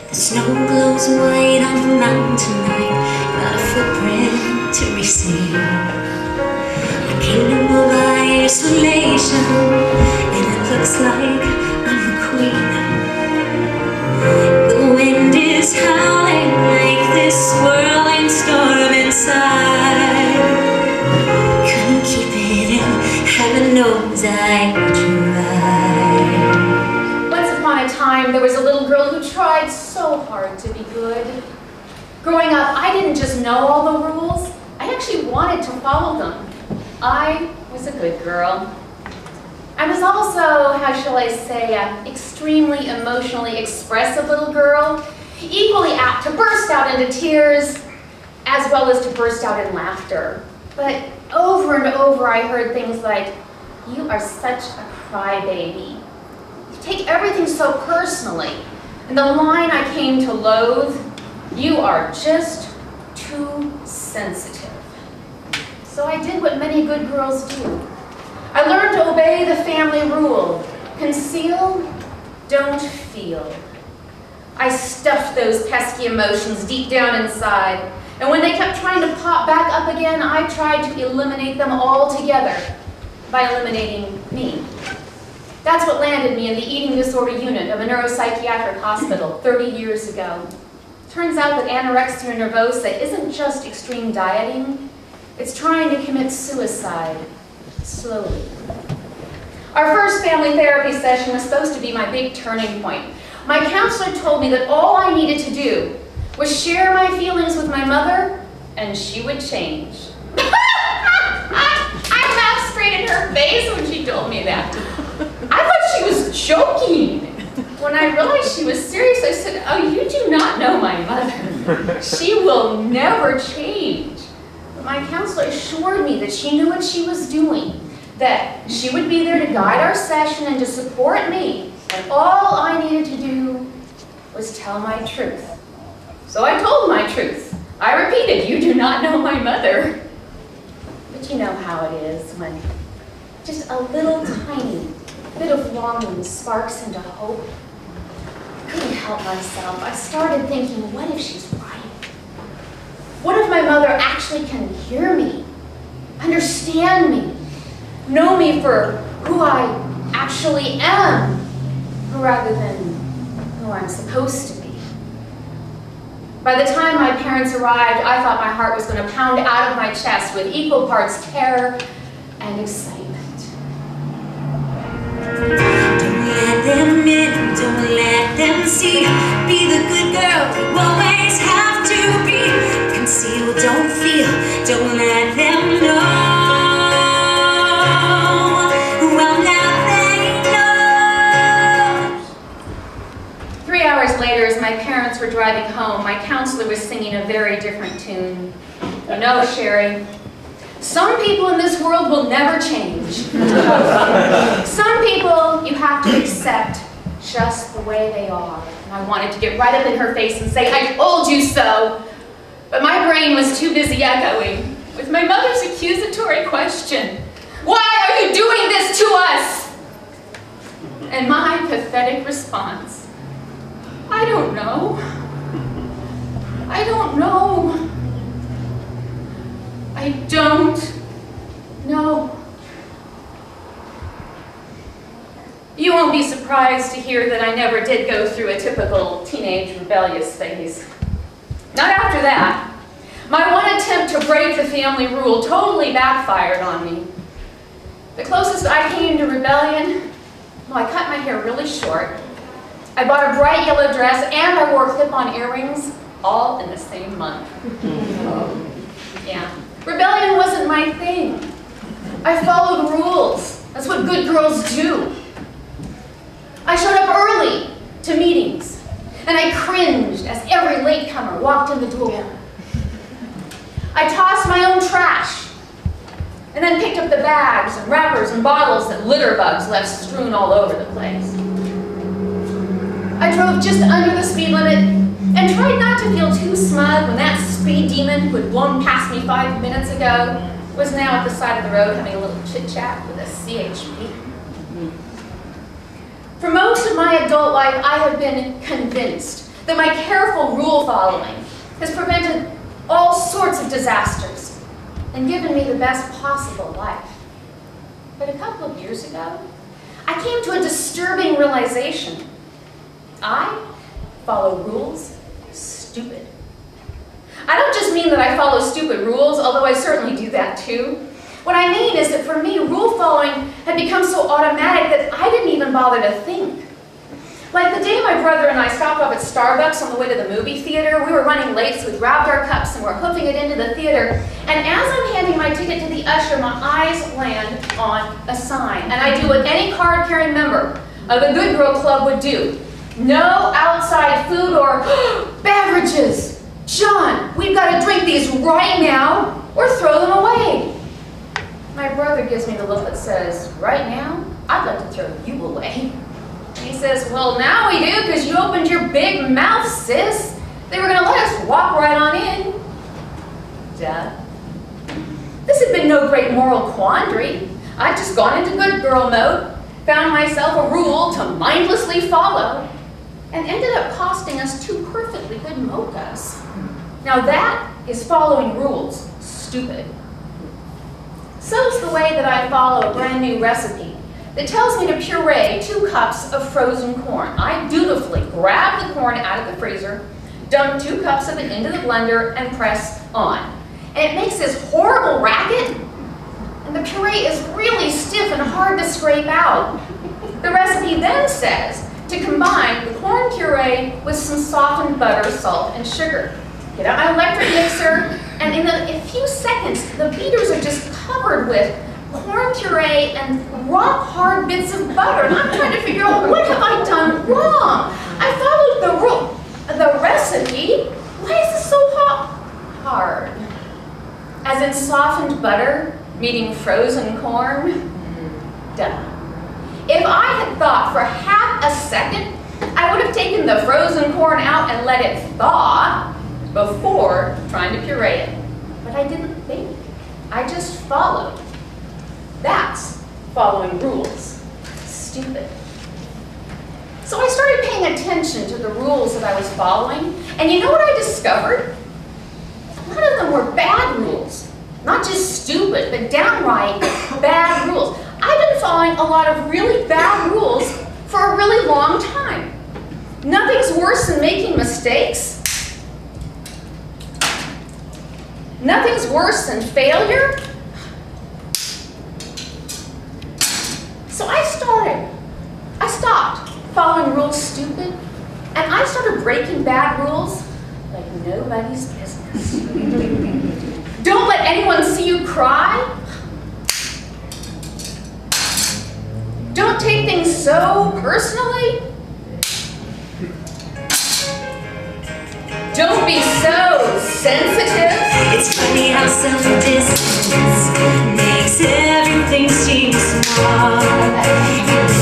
The snow glows white on the mountain tonight, not a footprint to be seen. A kingdom of isolation, and it looks like I'm the queen. The wind is howling like this swirling storm inside. Couldn't keep it in, heaven knows I tried. Once upon a time, there was a little girl who tried so hard to be good. Growing up, I didn't just know all the rules, I actually wanted to follow them. I was a good girl. I was also, how shall I say, an extremely emotionally expressive little girl, equally apt to burst out into tears, as well as to burst out in laughter. But over and over I heard things like, "You are such a crybaby. You take everything so personally." And the line I came to loathe, "You are just too sensitive." So I did what many good girls do. I learned to obey the family rule: conceal, don't feel. I stuffed those pesky emotions deep down inside, and when they kept trying to pop back up again, I tried to eliminate them altogether by eliminating me. That's what landed me in the eating disorder unit of a neuropsychiatric hospital 30 years ago. Turns out that anorexia nervosa isn't just extreme dieting, it's trying to commit suicide slowly. Our first family therapy session was supposed to be my big turning point. My counselor told me that all I needed to do was share my feelings with my mother, and she would change. I laughed straight in her face when she told me that. I thought she was joking. When I realized she was serious, I said, "Oh, you do not know my mother. She will never change." But my counselor assured me that she knew what she was doing, that she would be there to guide our session and to support me, and all I needed to do was tell my truth. So I told my truth. I repeated, "You do not know my mother." But you know how it is when just a little tiny bit of longing sparks into hope. I couldn't help myself. I started thinking, what if she's right? What if my mother actually can hear me, understand me, know me for who I actually am, rather than who I'm supposed to be? By the time my parents arrived, I thought my heart was going to pound out of my chest with equal parts terror and excitement. Don't let them in, don't let them see. Be the good girl you always have to be. Conceal, don't feel, don't let them know. Well, now they know. 3 hours later, as my parents were driving home, my counselor was singing a very different tune. "You know, Cheri, some people in this world will never change. Some people you have to accept just the way they are." And I wanted to get right up in her face and say, "I told you so." But my brain was too busy echoing with my mother's accusatory question, "Why are you doing this to us?" And my pathetic response, "I don't know. I don't know. I don't know." You won't be surprised to hear that I never did go through a typical teenage rebellious phase. Not after that. My one attempt to break the family rule totally backfired on me. The closest I came to rebellion, well, I cut my hair really short. I bought a bright yellow dress and I wore clip-on earrings, all in the same month. Yeah. Rebellion wasn't my thing. I followed rules. That's what good girls do. I showed up early to meetings, and I cringed as every latecomer walked in the door. I tossed my own trash, and then picked up the bags and wrappers and bottles that litter bugs left strewn all over the place. I drove just under the speed limit and tried not to feel too smug when that speed demon who had blown past me 5 minutes ago was now at the side of the road having a little chit-chat with a CHP. For most of my adult life, I have been convinced that my careful rule following has prevented all sorts of disasters and given me the best possible life. But a couple of years ago, I came to a disturbing realization. I follow rules stupid. I don't just mean that I follow stupid rules, although I certainly do that too. What I mean is that for me, rule following had become so automatic that I didn't even bother to think. Like the day my brother and I stopped off at Starbucks on the way to the movie theater, we were running late, so we grabbed our cups and we're hoofing it into the theater. And as I'm handing my ticket to the usher, my eyes land on a sign. And I do what any card-carrying member of the Good Girl Club would do. No outside food or beverages. John, we've got to drink these right now or throw them away. My brother gives me the look that says, right now, I'd like to throw you away. He says, well, now we do, because you opened your big mouth, sis. They were going to let us walk right on in. Duh. This had been no great moral quandary. I'd just gone into good girl mode, found myself a rule to mindlessly follow, and ended up costing us 2 perfectly good mochas. Now that is following rules stupid. So's the way that I follow a brand new recipe that tells me to puree 2 cups of frozen corn. I dutifully grab the corn out of the freezer, dump 2 cups of it into the blender, and press on. And it makes this horrible racket, and the puree is really stiff and hard to scrape out. The recipe then says to combine the corn puree with some softened butter, salt, and sugar. Get out my electric mixer, and in a few seconds, the beaters are just covered with corn puree and rock-hard bits of butter. And I'm trying to figure out, what have I done wrong? I followed the recipe. Why is this so hard? As in softened butter meeting frozen corn? Duh. If I had thought for half a second, I would have taken the frozen corn out and let it thaw before trying to puree it. But I didn't think. I just followed. That's following rules. Stupid. So I started paying attention to the rules that I was following, and you know what I discovered? A lot of them were bad rules. Not just stupid, but downright bad rules. I've been following a lot of really bad rules for a really long time. Nothing's worse than making mistakes. Nothing's worse than failure. So I stopped following rules stupid, and I started breaking bad rules like nobody's business. Don't let anyone see you cry. Don't take things so personally. Don't be so sensitive. It's funny how self-distance makes everything seem small.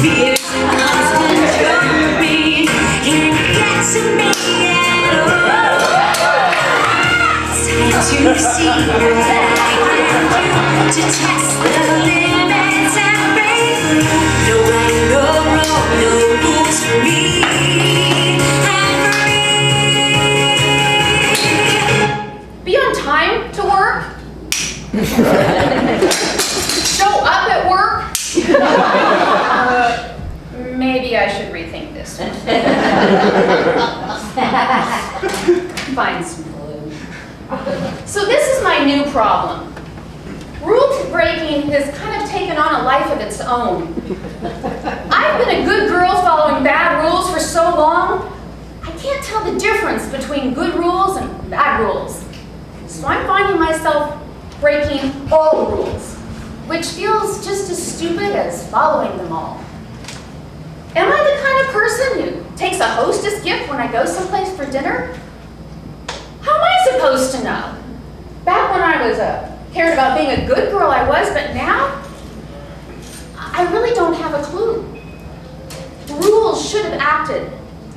Fear constant jumping can't get to me at all. It's time to see what I can do to test the limits and break through. No right, no wrong, no rules for me. Be on time to work. Show up at work. Maybe I should rethink this one. Find some glue. So this is my new problem. Rule breaking has kind of taken on a life of its own. I've been a good girl following bad rules for so long, I can't tell the difference between good rules and bad rules. So I'm finding myself breaking all rules, which feels just as stupid as following them all. Am I the kind of person who takes a hostess gift when I go someplace for dinner? How am I supposed to know? Back when I was cared about being a good girl, I was, but now, I really don't have a clue. Rules should have acted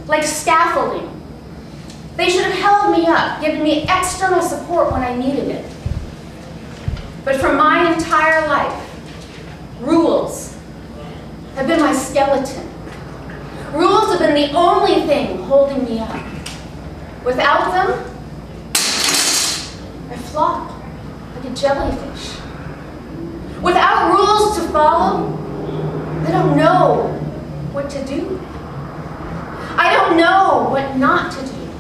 like scaffolding. They should have held me up, given me external support when I needed it. But for my entire life, rules have been my skeleton. Rules have been the only thing holding me up. Without them, I flop like a jellyfish. Without rules to follow, I don't know what to do. I don't know what not to do.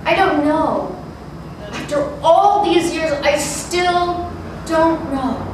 I don't know. After all these years, I still don't know.